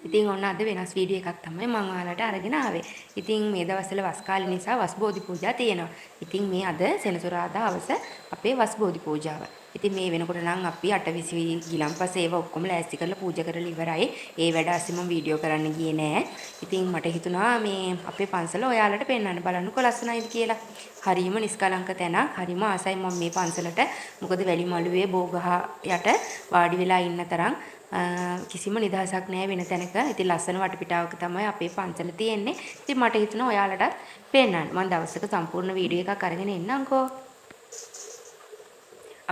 ඉතින් ඔන්න අද වෙනස් වීඩියෝ එකක් තමයි මම ඔයාලට අරගෙන ආවේ. ඉතින් මේ දවස්වල වස් කාලේ නිසා වස් බෝධි පූජා තියෙනවා. ඉතින් මේ අද සෙනසුරාදා හවස අපේ වස් බෝධි පූජාව. ඉතින් මේ වෙනකොට නම් අපි අටවිසි ගිලන්පස ඒවා ඔක්කොම ලෑස්ති කරලා පූජා කරලා ඉවරයි. ඒ වැඩ අස්සේ මම වීඩියෝ කරන්න ගියේ නෑ. ඉතින් මට හිතුණා මේ අපේ පන්සල ඔයාලට පෙන්වන්න බලන්නකෝ ලස්සනයිද කියලා. හරිම නිස්කලංක තැනක්. හරිම ආසයි මම මේ පන්සලට. මොකද වැලි මළුවේ බෝගහ යට වාඩි වෙලා ඉන්න තරම් කිසිම නිදහසක් නැහැ වෙන තැනක. ඉතින් ලස්සන වටපිටාවක තමයි අපේ පන්සල තියෙන්නේ. ඉතින් මට හිතුණා ඔයාලටත් පෙන්නන්න. මම දවසක සම්පූර්ණ වීඩියෝ එකක් අරගෙන එන්නම්කෝ.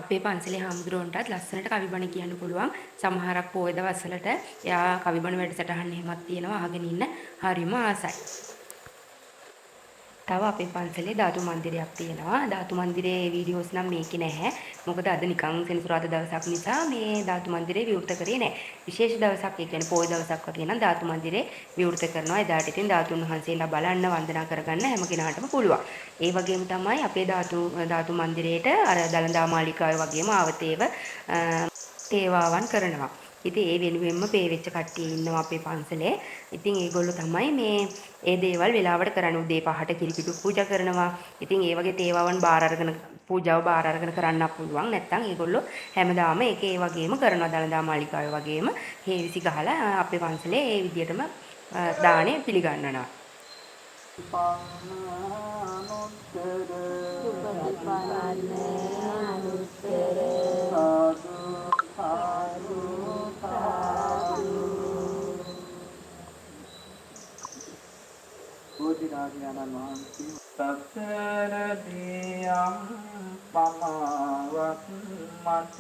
අපේ පන්සලේ හාමුදුරුවන්ටත් ලස්සනට කවිබණ කියන්න පුළුවන්. සමහරක් පොය දවස්වලට එයා කවිබණ වැඩසටහන් එහෙමත් තියෙනවා අහගෙන ඉන්න හරිම ආසයි. තව අපේ පන්සලේ ධාතු මන්දිරයක් තියෙනවා. ධාතු මන්දිරයේ වීඩියෝස් නම් මේකේ නැහැ. මොකද අද නිකන් සෙනසුරාදා දවසක් නිසා මේ ධාතු මන්දිරේ විවෘත කරේ නැහැ. විශේෂ දවසක් ඒ කියන්නේ පොය දවසක් වගේ නම් ධාතු මන්දිරේ විවෘත කරනවා. එදාට ඉතින් ධාතුන් වහන්සේලා බලන්න වන්දනා කරගන්න හැම කෙනාටම පුළුවන්. ඒ වගේම තමයි අපේ ධාතු මන්දිරේට අර දළදා මාලිකාවේ වගේම ආවතේව තේවාවන් කරනවා. ඉතින් ඒ වෙනුවෙන්ම පේ වෙච්ච කට්ටිය ඉන්නවා අපේ පන්සලේ. ඉතින් ඒගොල්ලෝ තමයි ඒ දේවල් වෙලාවට කරන්නේ. උදේ 5ට කිරිපිටු පූජා කරනවා. ඉතින් ඒ වගේ තේවාවන් බාර අරගෙන පූජාව බාර අරගෙන කරන්නත් පුළුවන්. නැත්නම් ඒගොල්ලෝ හැමදාම ඒ වගේම කරනවා. දළදා මාලිකාවේ වගේම හේවිසි ගහලා අපේ පන්සලේ ඒ විදිහටම දාණය පිළිගන්නනවා. බෝධිරාජානන් වහන්සේ සසරදී පමාවක් මට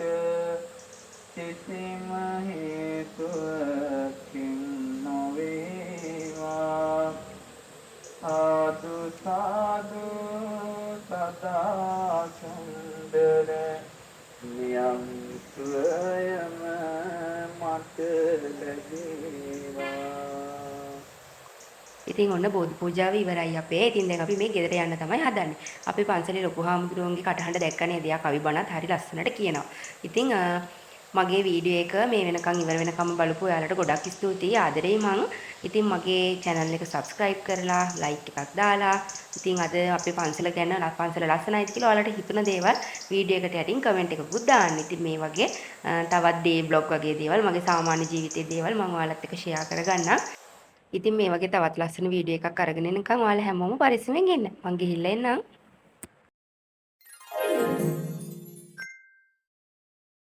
කිසිම හේතුවකින් නොවේවා සාදු සාදු සදා සුන්දර නියම් සුවයම මට ලැබේවා. ඉතින් ඔන්න බෝධි පූජාව ඉවරයි අපේ. ඉතින් දැන් අපි මේ ගෙදර යන්න තමයි හදන්නේ. අපේ පන්සලේ ලොකු හාමුදුරුවන්ගේ කටහඬ දැක්කනේ එයා කවි බණත් හරි ලස්සනට කියනවා. ඉතින් මගේ වීඩියෝ එක මේ වෙනකන් ඉවර වෙනකම් බලපු ඔයාලට ගොඩක් ස්තුතියි. ආදරෙයි මං. ඉතින් මගේ channel එක subscribe කරලා like එකක් දාලා ඉතින් අද අපේ පන්සල ගැන පන්සල ලස්සනයිද කියලා ඔයාලට හිතුණ දේවල් වීඩියෝ එකට යටින් කමෙන්ට් එකකුත් දාන්න. ඉතින් මේ වගේ තවත් day vlog වගේ දේවල් මගේ සාමාන්‍ය ජීවිතයේ දේවල් මම ඔයාලත් එක්ක share කරගන්නම්. ඉතින් මේ වගේ තවත් ලස්සන වීඩියෝ එකක් අරගෙන එනකන් ඔයාලා හැමෝම පරිස්සමෙන් ඉන්න. මං ගිහිල්ලා එන්නම්.